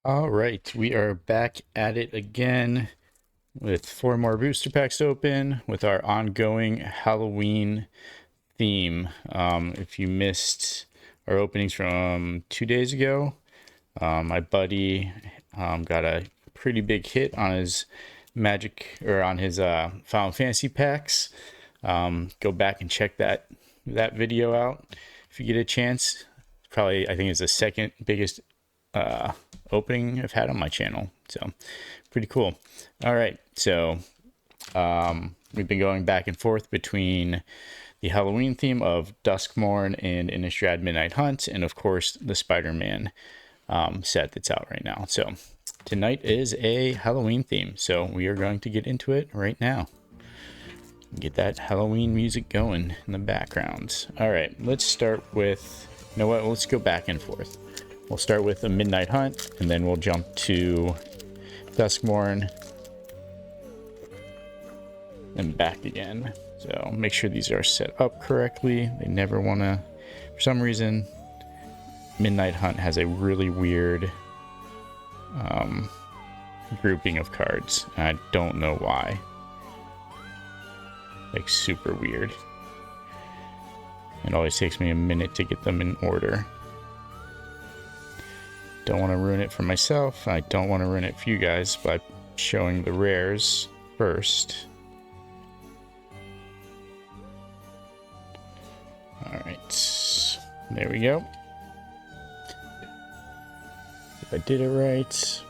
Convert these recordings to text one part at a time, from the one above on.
All right, we are back at it again with 4 more booster packs open with our ongoing Halloween theme. If you missed our openings from 2 days ago, my buddy got a pretty big hit on his Final Fantasy packs. Go back and check that video out if you get a chance. Probably, I think it's the second biggest opening I've had on my channel, so pretty cool. All right, so we've been going back and forth between the Halloween theme of Duskmourn and Innistrad Midnight Hunt, and of course the Spider-Man set that's out right now. So tonight is a Halloween theme, so we are going to get into it right now. Get that Halloween music going in the background. All right, let's start with, you know what, let's go back and forth. We'll start with a Midnight Hunt, and then we'll jump to Duskmourn, and back again. So make sure these are set up correctly. They never want to, for some reason, Midnight Hunt has a really weird grouping of cards. I don't know why. Like, super weird. It always takes me a minute to get them in order. Don't want to ruin it for myself. I don't want to ruin it for you guys by showing the rares first. Alright, there we go. If I did it right.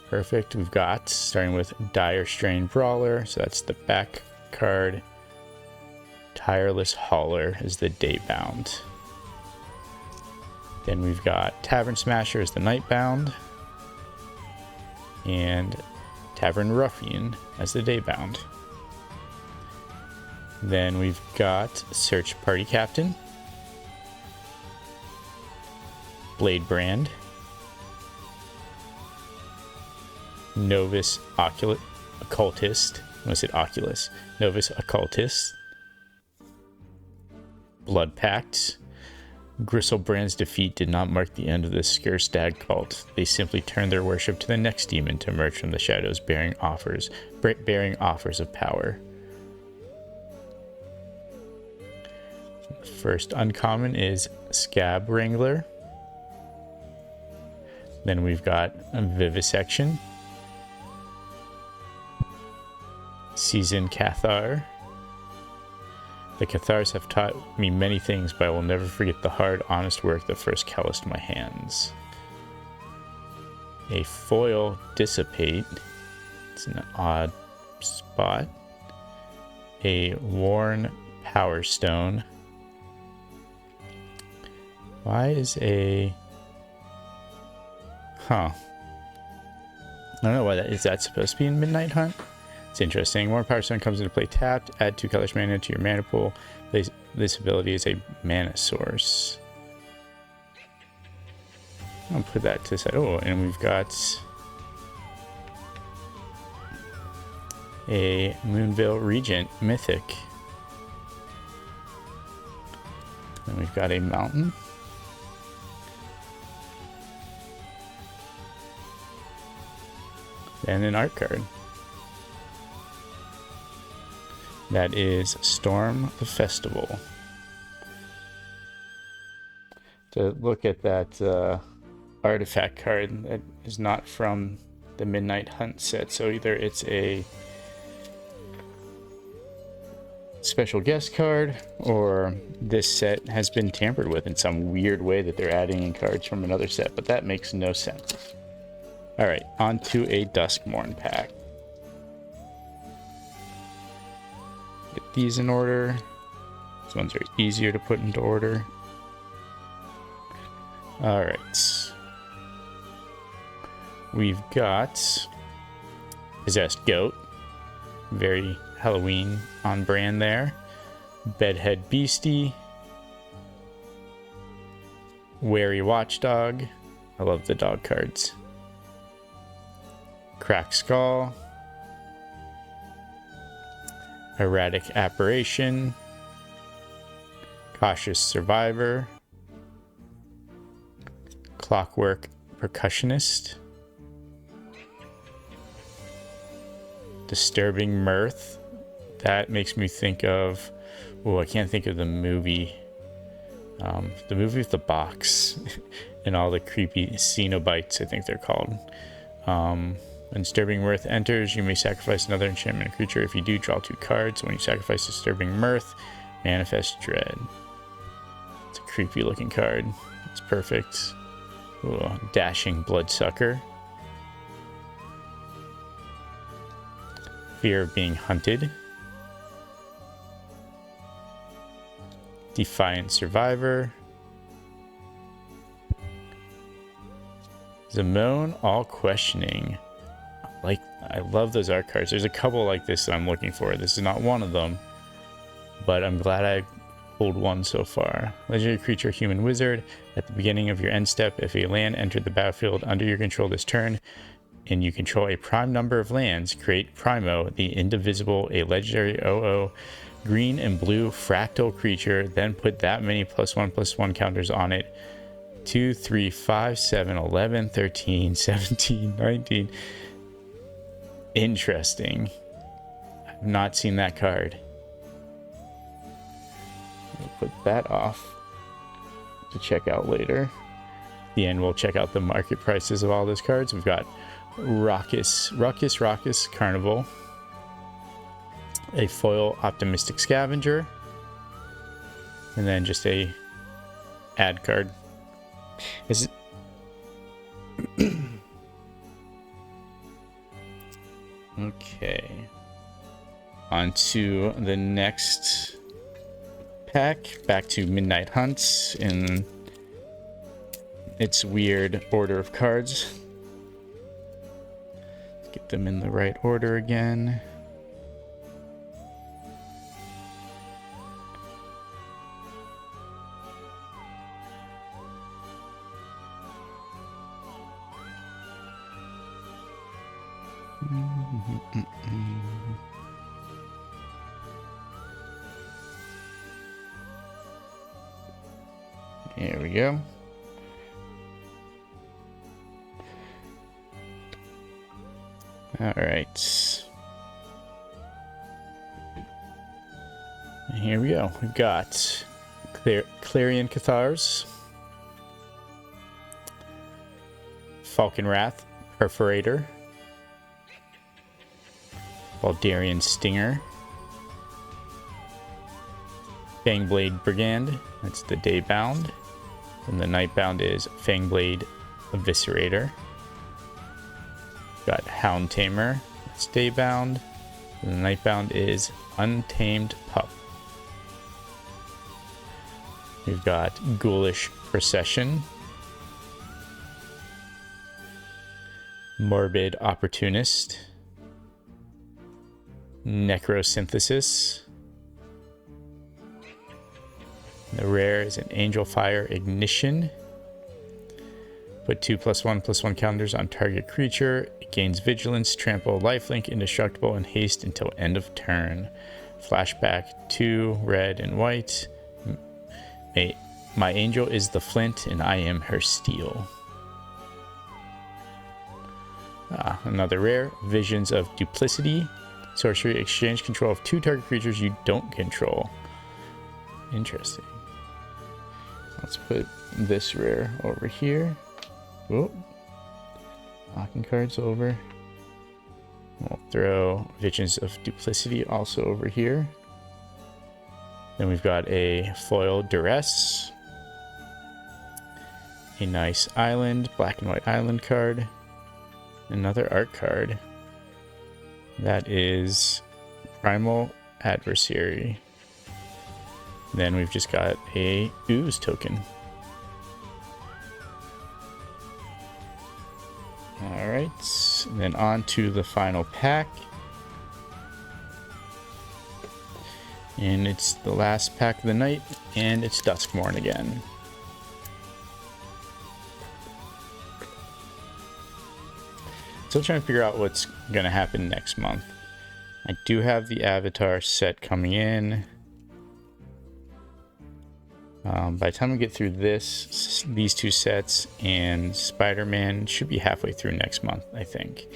Perfect. We've got, starting with Dire Strain Brawler, so that's the back card. Tireless Hauler is the Daybound. Then we've got Tavern Smasher as the Nightbound, and Tavern Ruffian as the Daybound. Then we've got Search Party Captain, Blade Brand, Novus Occultist. I said Oculus. Novus Occultist, Blood Pact. Gristlebrand's defeat did not mark the end of the Skurstad cult. They simply turned their worship to the next demon to emerge from the shadows, bearing offers of power. The first uncommon is Scab Wrangler. Then we've got Vivisection, Seasoned Cathar. The Cathars have taught me many things, but I will never forget the hard, honest work that first calloused my hands. A foil Dissipate. It's an odd spot. A worn Power Stone. Why is a... Huh. I don't know why that is. That supposed to be in Midnight Hunt? It's interesting. Worn Power Stone comes into play tapped. Add 2 colors mana to your mana pool. This ability is a mana source. I'll put that to the side. Oh, and we've got a Moonveil Regent Mythic. And we've got a Mountain. And an art card. That is Storm the Festival. To look at that artifact card that is not from the Midnight Hunt set. So either it's a special guest card, or this set has been tampered with in some weird way that they're adding in cards from another set, but that makes no sense. Alright, on to a Duskmourn pack. Get these in order. These ones are easier to put into order. Alright. We've got Possessed Goat. Very Halloween on brand there. Bedhead Beastie. Wary Watchdog. I love the dog cards. Cracked Skull. Erratic Apparition, Cautious Survivor, Clockwork Percussionist, Disturbing Mirth. That makes me think of, oh, I can't think of the movie. The movie with the box and all the creepy Cenobites, I think they're called. When Disturbing Mirth enters, you may sacrifice another enchantment creature. If you do, draw 2 cards. When you sacrifice Disturbing Mirth, manifest Dread. It's a creepy looking card. It's perfect. Ooh, Dashing Bloodsucker. Fear of Being Hunted. Defiant Survivor. Zamone All Questioning. I love those art cards. There's a couple like this that I'm looking for. This is not one of them, but I'm glad I pulled one so far. Legendary creature, human wizard. At the beginning of your end step, if a land entered the battlefield under your control this turn, and you control a prime number of lands, create Primo, the Indivisible, a legendary 0/0 green and blue fractal creature, then put that many +1/+1 counters on it. 2, 3, 5, 7, 11, 13, 17, 19. Interesting. I've not seen that card. We'll put that off to check out later. At the end, we'll check out the market prices of all those cards. We've got Ruckus Carnival, a foil Optimistic Scavenger, and then just a ad card. Is it okay? On to the next pack. Back to Midnight Hunts in its weird order of cards. Let's get them in the right order again. Here we go. All right. Here we go. We've got Clarion Cathars, Falcon Wrath, Perforator, Baldarian Stinger, Fangblade Brigand, that's the Daybound, and the Nightbound is Fangblade Eviscerator. Got Hound Tamer, that's Daybound, and the Nightbound is Untamed Pup. We've got Ghoulish Procession, Morbid Opportunist, Necrosynthesis. The rare is an Angel Fire Ignition. Put 2 +1/+1 counters on target creature. It gains Vigilance, Trample, Lifelink, Indestructible, and Haste until end of turn. Flashback 2 red and white. My angel is the flint, and I am her steel. Another rare, Visions of Duplicity. Sorcery, exchange control of 2 target creatures you don't control. Interesting. Let's put this rare over here. Whoop. Knocking cards over. We'll throw Visions of Duplicity also over here. Then we've got a foil Duress. A nice island, black and white island card. Another art card. That is Primal Adversary. Then we've just got a Ooze token. Alright, then on to the final pack. And it's the last pack of the night, and it's Duskmourn again. Still trying to figure out what's going to happen next month. I do have the Avatar set coming in. By the time we get through these 2 sets and Spider-Man, should be halfway through next month, I think.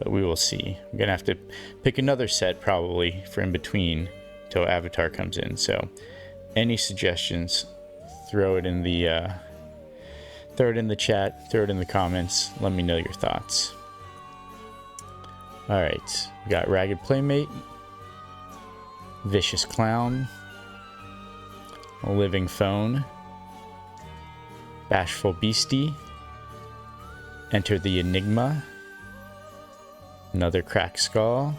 but we will see. I'm gonna have to pick another set probably for in between until Avatar comes in. So any suggestions, throw it in the chat, throw it in the comments. Let me know your thoughts. All right, we got Ragged Playmate, Vicious Clown, Living Phone, Bashful Beastie, Enter the Enigma, another Cracked Skull.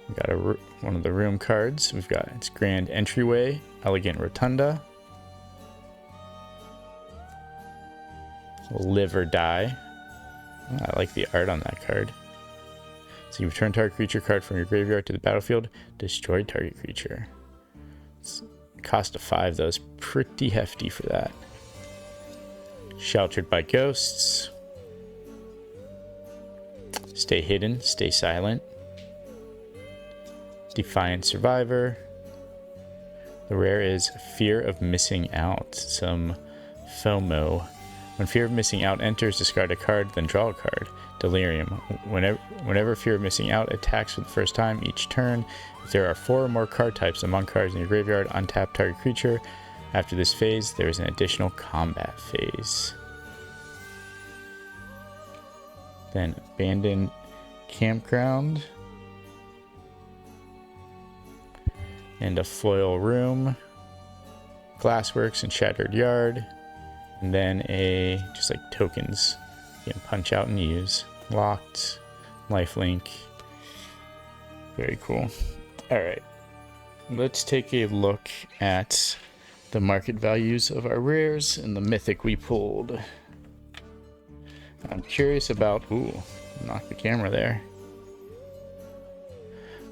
We got one of the room cards. We've got its Grand Entryway, Elegant Rotunda, Live or Die. Oh, I like the art on that card. So you return target creature card from your graveyard to the battlefield, destroy target creature. It's cost of 5 though, is pretty hefty for that. Sheltered by Ghosts. Stay Hidden, Stay Silent. Defiant Survivor. The rare is Fear of Missing Out, some FOMO. When Fear of Missing Out enters, discard a card, then draw a card. Delirium. Whenever Fear of Missing Out attacks for the first time each turn, if there are 4 or more card types among cards in your graveyard, untap target creature. After this phase, there is an additional combat phase. Then Abandoned Campground. And a Foil Room. Glassworks and Shattered Yard. And then just like tokens you can punch out and use. Locked, Lifelink. Very cool. All right, let's take a look at the market values of our rares and the mythic we pulled. I'm curious about, knock the camera there.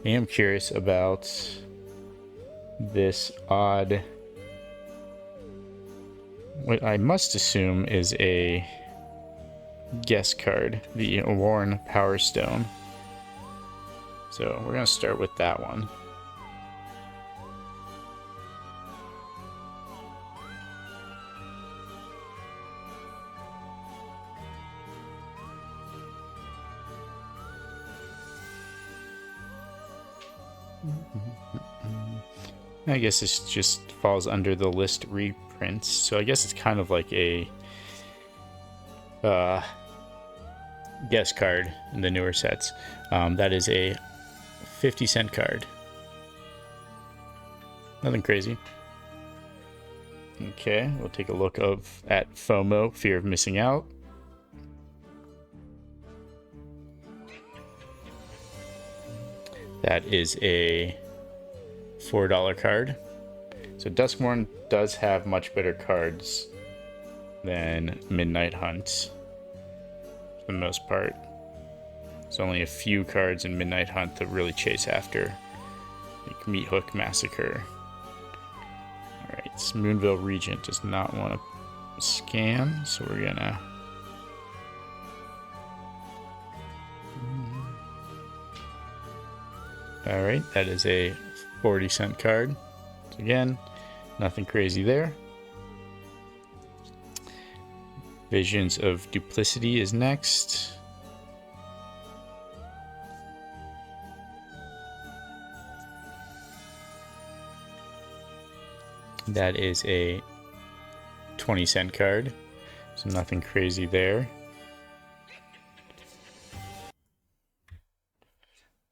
I am curious about this odd, what I must assume is a guest card, the Worn Power Stone. So we're going to start with that one. I guess this just falls under the list reprints, so I guess it's kind of like a guest card in the newer sets. That is a 50-cent card. Nothing crazy. Okay, we'll take a look at FOMO, Fear of Missing Out. That is a $4 card. So Duskmourn does have much better cards than Midnight Hunt for the most part. There's only a few cards in Midnight Hunt to really chase after, like Meat Hook Massacre. Alright, Moonville Regent does not want to scam, so we're gonna Alright, that is a 40-cent card. So again, nothing crazy there. Visions of Duplicity is next. That is a 20-cent card, so nothing crazy there.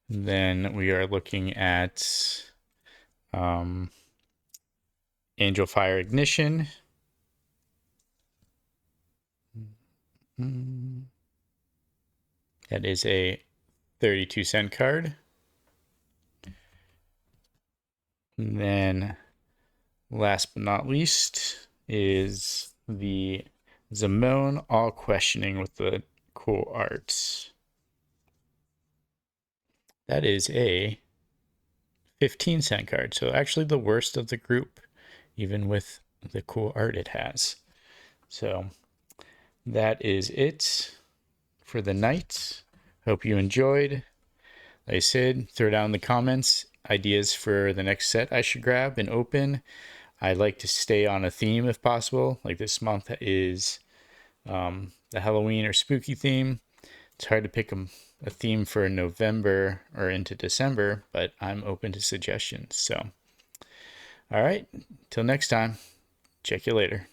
Then we are looking at Angel Fire Ignition. That is a 32-cent card. And then last but not least is the Zamone All Questioning with the cool arts. That is a 15-cent card. So actually the worst of the group, even with the cool art it has. So that is it for the night. Hope you enjoyed. Like I said, throw down in the comments ideas for the next set I should grab and open. I like to stay on a theme if possible. Like this month is the Halloween or spooky theme. It's hard to pick a theme for November or into December, but I'm open to suggestions. So, all right, till next time, check you later.